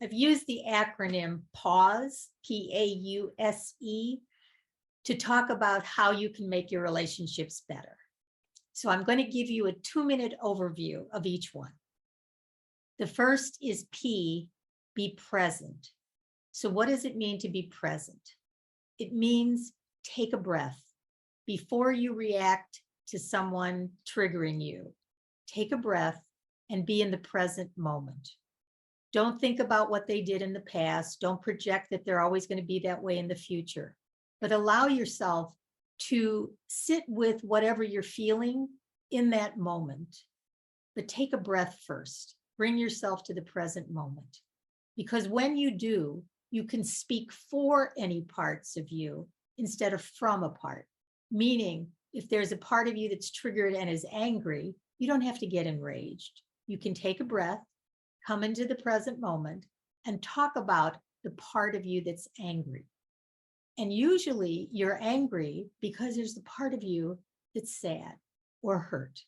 I've used the acronym PAUSE, P-A-U-S-E, to talk about how you can make your relationships better. So I'm going to give you a 2-minute overview of each one. The first is P, be present. So what does it mean to be present? It means take a breath. Before you react to someone triggering you, take a breath and be in the present moment. Don't think about what they did in the past. Don't project that they're always going to be that way in the future, but allow yourself to sit with whatever you're feeling in that moment. But take a breath first. Bring yourself to the present moment. Because when you do, you can speak for any parts of you instead of from a part. Meaning, if there's a part of you that's triggered and is angry, you don't have to get enraged. You can take a breath, come into the present moment, and talk about the part of you that's angry. And usually you're angry because there's the part of you that's sad or hurt.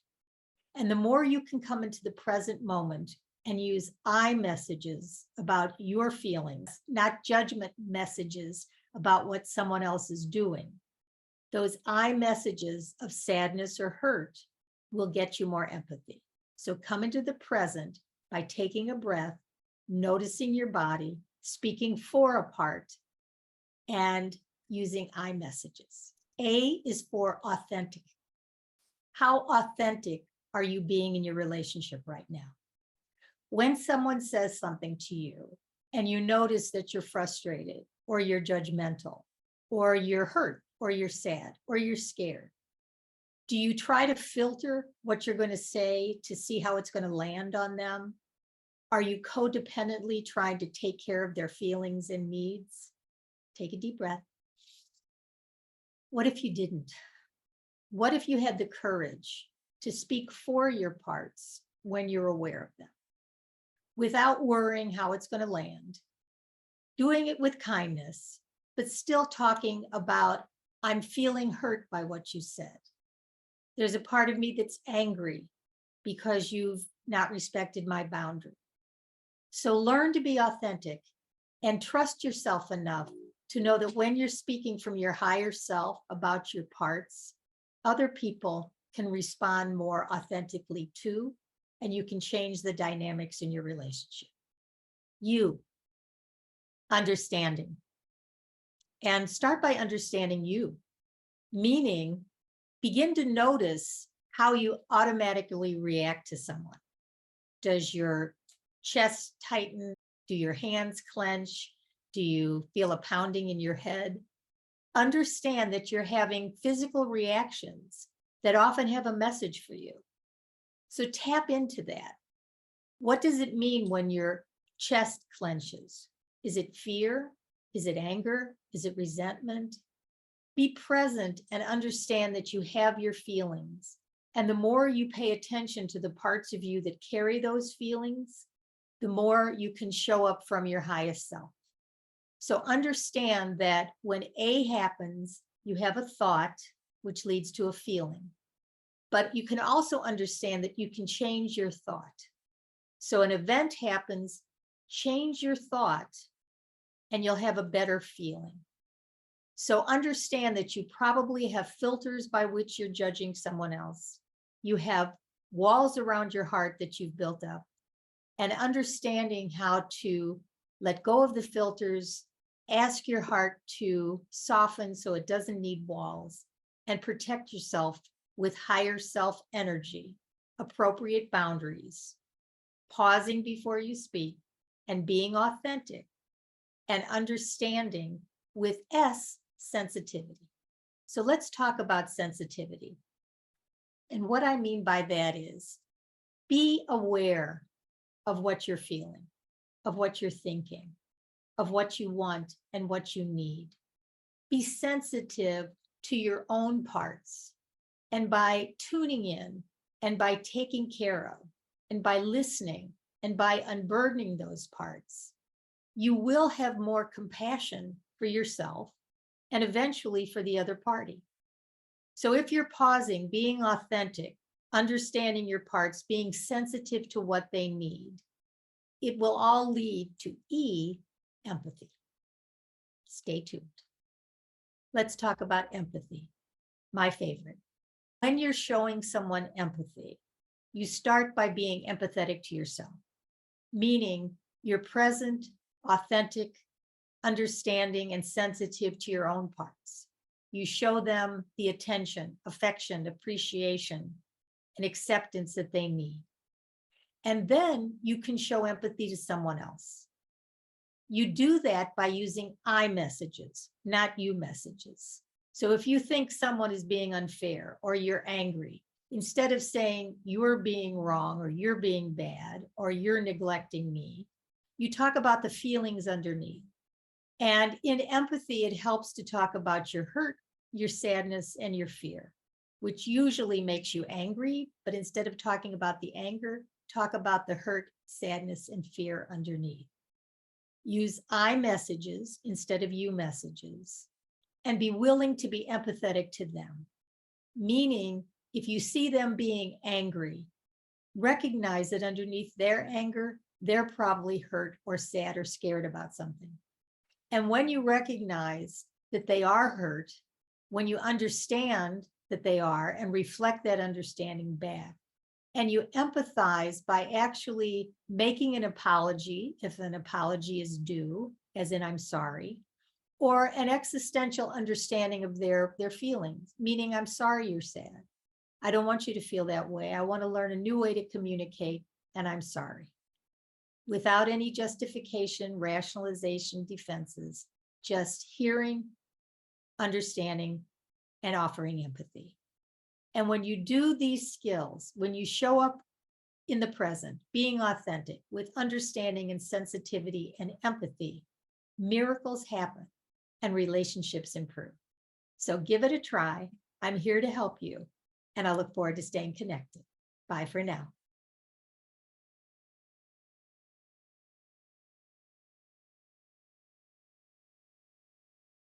And the more you can come into the present moment and use I messages about your feelings, not judgment messages about what someone else is doing, those I messages of sadness or hurt will get you more empathy. So come into the present by taking a breath, noticing your body, speaking for a part, and using I messages. A is for authentic. How authentic are you being in your relationship right now? When someone says something to you and you notice that you're frustrated or you're judgmental or you're hurt or you're sad or you're scared, do you try to filter what you're going to say to see how it's going to land on them? Are you codependently trying to take care of their feelings and needs? Take a deep breath. What if you didn't? What if you had the courage to speak for your parts when you're aware of them, without worrying how it's going to land, doing it with kindness, but still talking about, I'm feeling hurt by what you said. There's a part of me that's angry because you've not respected my boundary. So learn to be authentic and trust yourself enough to know that when you're speaking from your higher self about your parts, other people can respond more authentically too, and you can change the dynamics in your relationship. You, understanding. And start by understanding you, meaning begin to notice how you automatically react to someone. Does your chest tighten? Do your hands clench? Do you feel a pounding in your head? Understand that you're having physical reactions that often have a message for you. So tap into that. What does it mean when your chest clenches? Is it fear? Is it anger? Is it resentment? Be present and understand that you have your feelings. And the more you pay attention to the parts of you that carry those feelings, the more you can show up from your highest self. So understand that when A happens, you have a thought, which leads to a feeling. But you can also understand that you can change your thought. So an event happens, change your thought, and you'll have a better feeling. So understand that you probably have filters by which you're judging someone else. You have walls around your heart that you've built up, and understanding how to let go of the filters, ask your heart to soften so it doesn't need walls, and protect yourself with higher self energy, appropriate boundaries, pausing before you speak, and being authentic, and understanding with S, sensitivity. So let's talk about sensitivity. And what I mean by that is be aware of what you're feeling, of what you're thinking, of what you want and what you need. Be sensitive to your own parts. And by tuning in and by taking care of and by listening and by unburdening those parts, you will have more compassion for yourself and eventually for the other party. So if you're pausing, being authentic, understanding your parts, being sensitive to what they need, it will all lead to E, empathy. Stay tuned. Let's talk about empathy, my favorite. When you're showing someone empathy, you start by being empathetic to yourself, meaning you're present, authentic, understanding, and sensitive to your own parts. You show them the attention, affection, appreciation, and acceptance that they need. And then you can show empathy to someone else. You do that by using I messages, not you messages. So if you think someone is being unfair or you're angry, instead of saying you're being wrong or you're being bad or you're neglecting me, you talk about the feelings underneath. And in empathy, it helps to talk about your hurt, your sadness, and your fear, which usually makes you angry. But instead of talking about the anger, talk about the hurt, sadness, and fear underneath. Use I messages instead of you messages, and be willing to be empathetic to them. Meaning, if you see them being angry, recognize that underneath their anger, they're probably hurt or sad or scared about something. And when you recognize that they are hurt, when you understand that they are and reflect that understanding back, and you empathize by actually making an apology, if an apology is due, as in I'm sorry, or an existential understanding of their feelings, meaning I'm sorry you're sad. I don't want you to feel that way. I want to learn a new way to communicate, and I'm sorry. Without any justification, rationalization, defenses, just hearing, understanding, and offering empathy. And when you do these skills, when you show up in the present, being authentic with understanding and sensitivity and empathy, miracles happen and relationships improve. So give it a try. I'm here to help you, and I look forward to staying connected. Bye for now.